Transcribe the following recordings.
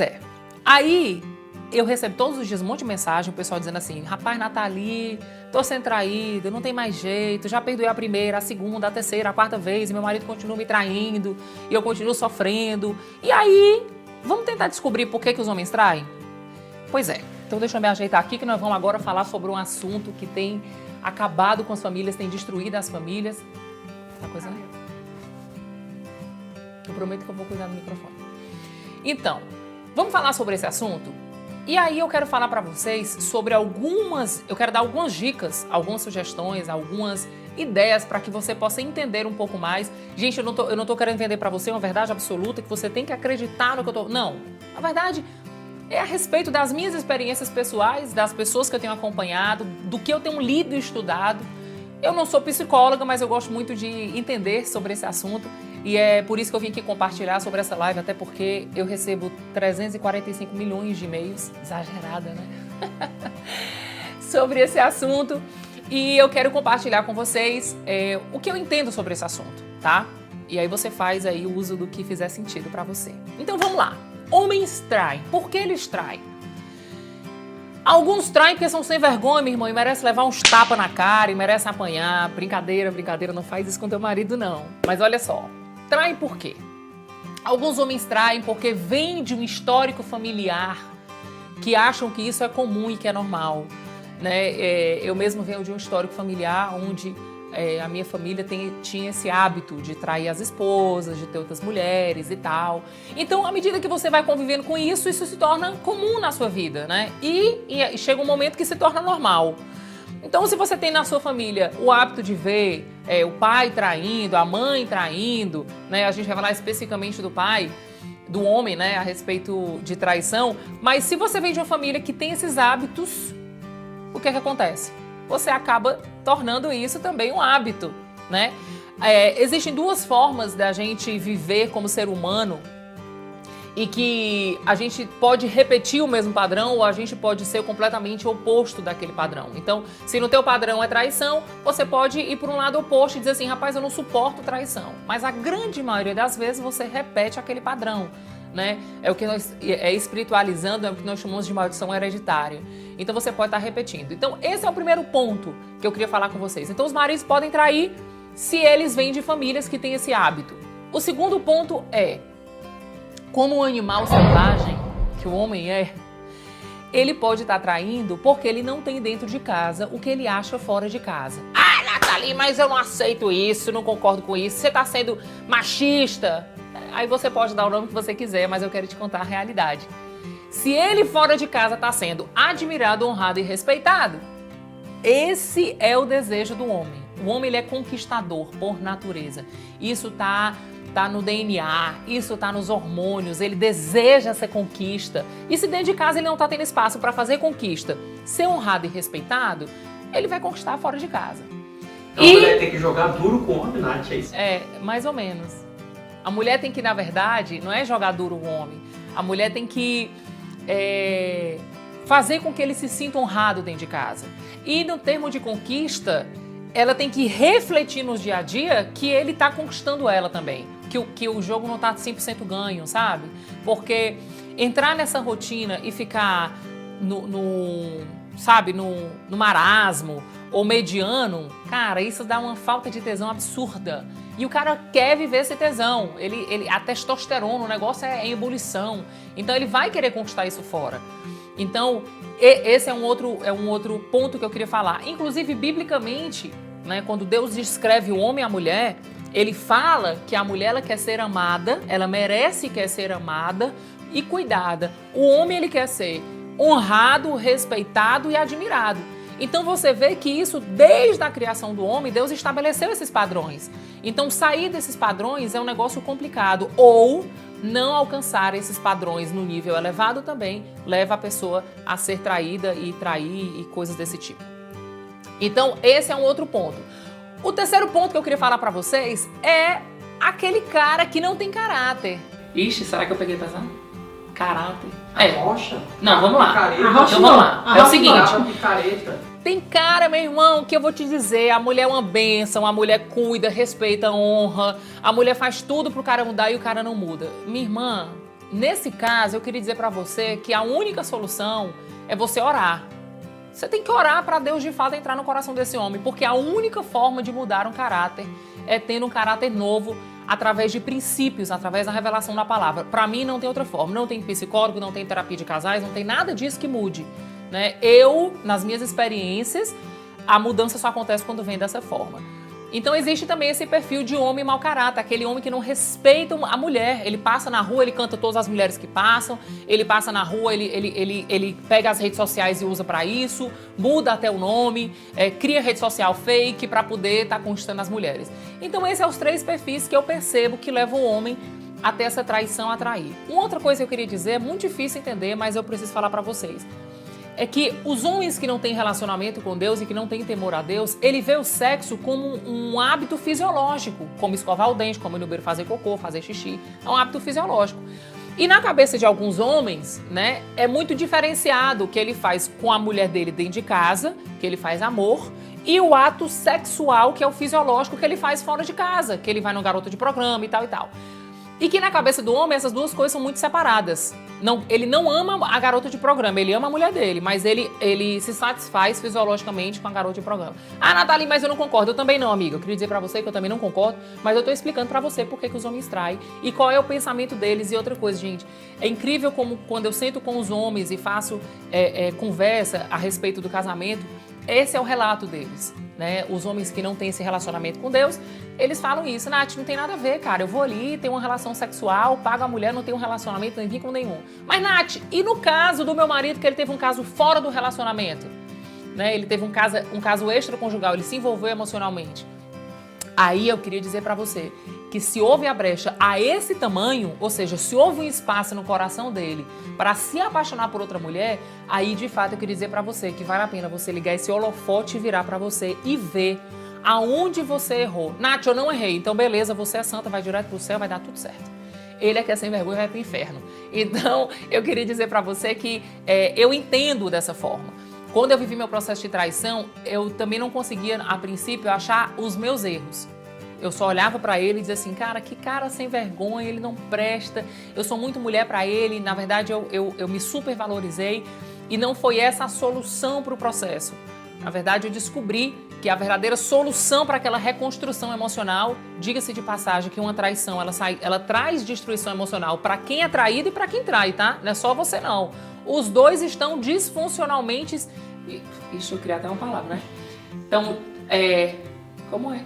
Pois é. Aí eu recebo todos os dias um monte de mensagem, o pessoal dizendo assim, rapaz, Nathalie, tô sendo traída, não tem mais jeito, já perdoei a primeira, a segunda, a terceira, a quarta vez, e meu marido continua me traindo, e eu continuo sofrendo. E aí, vamos tentar descobrir por que os homens traem? Pois é. Então deixa eu me ajeitar aqui que nós vamos agora falar sobre um assunto que tem acabado com as famílias, tem destruído as famílias. Tá coisa aí? Eu prometo que eu vou cuidar do microfone. Então, vamos falar sobre esse assunto? E aí eu quero falar para vocês sobre eu quero dar algumas dicas, algumas sugestões, algumas ideias para que você possa entender um pouco mais. Gente, eu não tô querendo vender para você uma verdade absoluta que você tem que acreditar no que eu tô... Não, na verdade... É a respeito das minhas experiências pessoais, das pessoas que eu tenho acompanhado, do que eu tenho lido e estudado. Eu não sou psicóloga, mas eu gosto muito de entender sobre esse assunto e é por isso que eu vim aqui compartilhar sobre essa live, até porque eu recebo 345 milhões de e-mails, exagerada, né? Sobre esse assunto e eu quero compartilhar com vocês o que eu entendo sobre esse assunto, tá? E aí você faz aí o uso do que fizer sentido pra você. Então vamos lá. Homens traem. Por que eles traem? Alguns traem porque são sem vergonha, minha irmã, e merecem levar uns tapas na cara, e merecem apanhar. Brincadeira, brincadeira, não faz isso com teu marido, não. Mas olha só, traem por quê? Alguns homens traem porque vêm de um histórico familiar que acham que isso é comum e que é normal, né? Eu mesmo venho de um histórico familiar onde... a minha família tinha esse hábito de trair as esposas, de ter outras mulheres e tal. Então, à medida que você vai convivendo com isso se torna comum na sua vida, né? E chega um momento que se torna normal. Então, se você tem na sua família o hábito de ver o pai traindo, a mãe traindo, né? A gente vai falar especificamente do pai, do homem, né? A respeito de traição. Mas se você vem de uma família que tem esses hábitos, o que é que acontece? Você acaba tornando isso também um hábito, né? Existem duas formas da gente viver como ser humano e que a gente pode repetir o mesmo padrão ou a gente pode ser completamente oposto daquele padrão. Então, se no teu padrão é traição, você pode ir para um lado oposto e dizer assim, rapaz, eu não suporto traição. Mas a grande maioria das vezes você repete aquele padrão, né? É o que nós espiritualizando, é o que nós chamamos de maldição hereditária. Então você pode estar repetindo. Então esse é o primeiro ponto que eu queria falar com vocês. Então os maridos podem trair se eles vêm de famílias que têm esse hábito. O segundo ponto é, como um animal selvagem que o homem é, ele pode estar traindo porque ele não tem dentro de casa o que ele acha fora de casa. Ah, Nathalie, mas eu não aceito isso, não concordo com isso, você está sendo machista. Aí você pode dar o nome que você quiser, mas eu quero te contar a realidade. Se ele fora de casa está sendo admirado, honrado e respeitado, esse é o desejo do homem. O homem ele é conquistador por natureza. Isso tá no DNA, isso tá nos hormônios, ele deseja essa conquista. E se dentro de casa ele não tá tendo espaço para fazer conquista, ser honrado e respeitado, ele vai conquistar fora de casa. A mulher tem que jogar duro com o homem, Nath, é isso? É, mais ou menos. A mulher tem que, na verdade, não é jogar duro o homem. A mulher tem que fazer com que ele se sinta honrado dentro de casa. E no termo de conquista, ela tem que refletir no dia a dia que ele está conquistando ela também. Que o jogo não está 100% ganho, sabe? Porque entrar nessa rotina e ficar no marasmo ou mediano, cara, isso dá uma falta de tesão absurda. E o cara quer viver esse tesão. A testosterona, o negócio é em ebulição. Então ele vai querer conquistar isso fora. Então, esse é um outro ponto que eu queria falar. Inclusive, biblicamente, né, quando Deus descreve o homem e a mulher, ele fala que a mulher ela quer ser amada, ela merece quer ser amada e cuidada. O homem ele quer ser honrado, respeitado e admirado. Então você vê que isso, desde a criação do homem, Deus estabeleceu esses padrões. Então sair desses padrões é um negócio complicado. Ou não alcançar esses padrões no nível elevado também leva a pessoa a ser traída e trair e coisas desse tipo. Então esse é um outro ponto. O terceiro ponto que eu queria falar pra vocês é aquele cara que não tem caráter. Ixi, será que eu peguei pesado? Caráter. Rocha? Não, vamos lá. Então vamos lá. É o seguinte. Picareta. Tem cara, meu irmão, que eu vou te dizer, a mulher é uma bênção, a mulher cuida, respeita, honra, a mulher faz tudo pro cara mudar e o cara não muda. Minha irmã, nesse caso, eu queria dizer para você que a única solução é você orar. Você tem que orar para Deus de fato entrar no coração desse homem, porque a única forma de mudar um caráter é tendo um caráter novo através de princípios, através da revelação da palavra. Para mim não tem outra forma, não tem psicólogo, não tem terapia de casais, não tem nada disso que mude, né? Nas minhas experiências, a mudança só acontece quando vem dessa forma. Então existe também esse perfil de homem mau caráter, aquele homem que não respeita a mulher. Ele passa na rua, ele canta todas as mulheres que passam, ele passa na rua, ele pega as redes sociais e usa para isso, muda até o nome, cria rede social fake para poder estar conquistando as mulheres. Então esses são os 3 perfis que eu percebo que levam o homem até essa traição a trair. Uma outra coisa que eu queria dizer, é muito difícil entender, mas eu preciso falar para vocês. É que os homens que não têm relacionamento com Deus e que não têm temor a Deus, ele vê o sexo como um hábito fisiológico, como escovar o dente, como ir no banheiro fazer cocô, fazer xixi, é um hábito fisiológico. E na cabeça de alguns homens, né, é muito diferenciado o que ele faz com a mulher dele dentro de casa, que ele faz amor, e o ato sexual, que é o fisiológico, que ele faz fora de casa, que ele vai no garoto de programa e tal e tal. E que na cabeça do homem essas duas coisas são muito separadas. Ele não ama a garota de programa, ele ama a mulher dele, mas ele se satisfaz fisiologicamente com a garota de programa. Ah, Nathalie, mas eu não concordo. Eu também não, amiga. Eu queria dizer pra você que eu também não concordo, mas eu tô explicando pra você por que os homens traem e qual é o pensamento deles. E outra coisa, gente, é incrível como quando eu sento com os homens e faço conversa a respeito do casamento, esse é o relato deles, né? Os homens que não têm esse relacionamento com Deus, eles falam isso. Nath, não tem nada a ver, cara. Eu vou ali, tenho uma relação sexual, pago a mulher, não tenho um relacionamento, nem vínculo nenhum. Mas, Nath, e no caso do meu marido, que ele teve um caso fora do relacionamento? Né? Ele teve um caso extraconjugal, ele se envolveu emocionalmente. Aí eu queria dizer pra você que se houve a brecha a esse tamanho, ou seja, se houve um espaço no coração dele para se apaixonar por outra mulher, aí de fato eu queria dizer pra você que vale a pena você ligar esse holofote e virar pra você e ver aonde você errou. Nath, eu não errei, então beleza, você é santa, vai direto pro céu, vai dar tudo certo. Ele é que é sem vergonha, vai pro inferno. Então eu queria dizer pra você que eu entendo dessa forma. Quando eu vivi meu processo de traição, eu também não conseguia, a princípio, achar os meus erros. Eu só olhava pra ele e dizia assim, cara, que cara sem vergonha, ele não presta, eu sou muito mulher pra ele, na verdade eu me supervalorizei e não foi essa a solução pro processo. Na verdade, eu descobri que a verdadeira solução para aquela reconstrução emocional, diga-se de passagem que uma traição, ela traz destruição emocional para quem é traído e para quem trai, tá? Não é só você não. Os dois estão disfuncionalmente... Ixi, eu criei até uma palavra, né? Então, como é?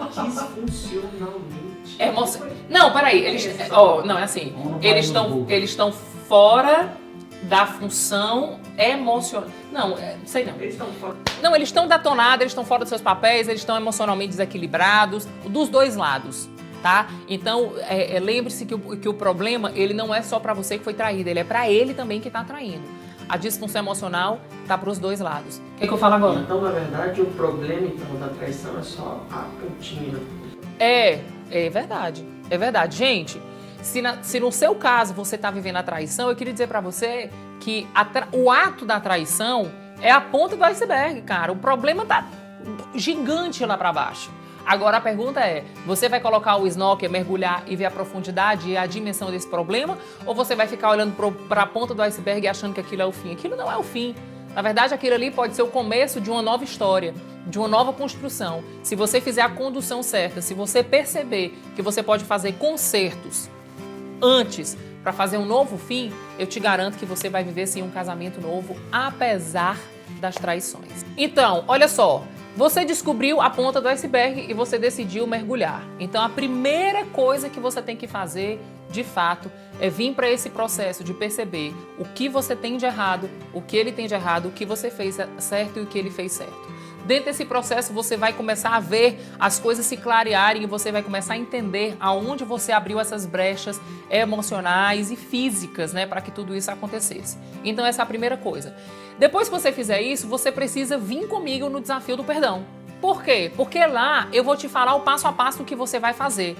Disfuncionalmente. Não, peraí. Não, é assim. Eles estão fora da função emocional. Não, sei não. Eles estão fora. Não, eles estão detonados, eles estão fora dos seus papéis, eles estão emocionalmente desequilibrados, dos dois lados. Tá? Então, lembre-se que o problema, ele não é só para você que foi traído, ele é para ele também que tá traindo. A disfunção emocional tá para os dois lados. O que eu falo agora? Então, na verdade, o problema então, da traição é só a pontinha. É verdade. É verdade. Gente, se no seu caso você tá vivendo a traição, eu queria dizer para você que o ato da traição é a ponta do iceberg, cara. O problema tá gigante lá para baixo. Agora a pergunta é, você vai colocar o snorkel, mergulhar e ver a profundidade e a dimensão desse problema? Ou você vai ficar olhando para a ponta do iceberg e achando que aquilo é o fim? Aquilo não é o fim. Na verdade, aquilo ali pode ser o começo de uma nova história, de uma nova construção. Se você fizer a condução certa, se você perceber que você pode fazer consertos antes para fazer um novo fim, eu te garanto que você vai viver sim um casamento novo, apesar das traições. Então, olha só. Você descobriu a ponta do iceberg e você decidiu mergulhar. Então, a primeira coisa que você tem que fazer, de fato, é vir para esse processo de perceber o que você tem de errado, o que ele tem de errado, o que você fez certo e o que ele fez certo. Dentro desse processo, você vai começar a ver as coisas se clarearem e você vai começar a entender aonde você abriu essas brechas emocionais e físicas, né, para que tudo isso acontecesse. Então, essa é a primeira coisa. Depois que você fizer isso, você precisa vir comigo no desafio do perdão. Por quê? Porque lá eu vou te falar o passo a passo do que você vai fazer.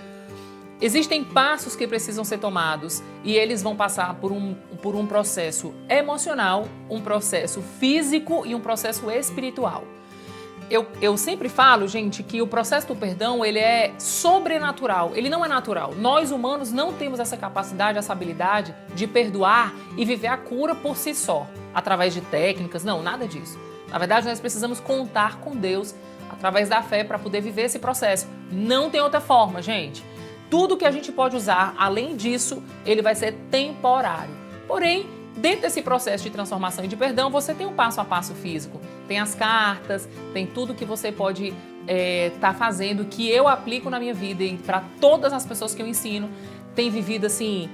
Existem passos que precisam ser tomados e eles vão passar por um processo emocional, um processo físico e um processo espiritual. Eu sempre falo, gente, que o processo do perdão, ele é sobrenatural, ele não é natural. Nós, humanos, não temos essa capacidade, essa habilidade de perdoar e viver a cura por si só, através de técnicas, não, nada disso. Na verdade, nós precisamos contar com Deus através da fé para poder viver esse processo. Não tem outra forma, gente. Tudo que a gente pode usar, além disso, ele vai ser temporário. Porém, dentro desse processo de transformação e de perdão, você tem um passo a passo físico. Tem as cartas, tem tudo que você pode tá fazendo, que eu aplico na minha vida e para todas as pessoas que eu ensino, tem vivido assim,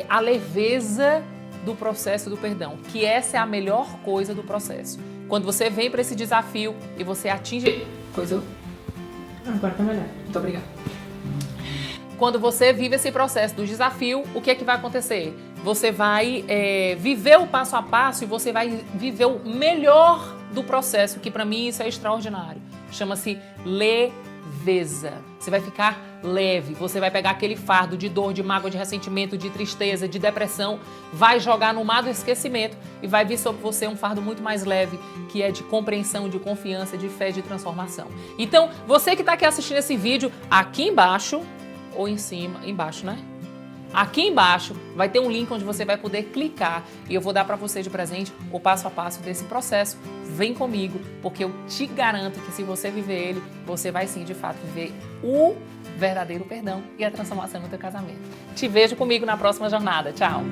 a leveza do processo do perdão, que essa é a melhor coisa do processo. Quando você vem para esse desafio e você atinge... Agora tá melhor. Muito obrigada. Quando você vive esse processo do desafio, o que é que vai acontecer? Você vai viver o passo a passo e você vai viver o melhor do processo, que para mim isso é extraordinário. Chama-se leveza. Você vai ficar leve, você vai pegar aquele fardo de dor, de mágoa, de ressentimento, de tristeza, de depressão, vai jogar no mar do esquecimento e vai vir sobre você um fardo muito mais leve, que é de compreensão, de confiança, de fé, de transformação. Então, você que está aqui assistindo esse vídeo, aqui embaixo, ou em cima, embaixo, né? Aqui embaixo vai ter um link onde você vai poder clicar e eu vou dar para você de presente o passo a passo desse processo. Vem comigo, porque eu te garanto que se você viver ele, você vai sim, de fato, viver o verdadeiro perdão e a transformação no teu casamento. Te vejo comigo na próxima jornada. Tchau!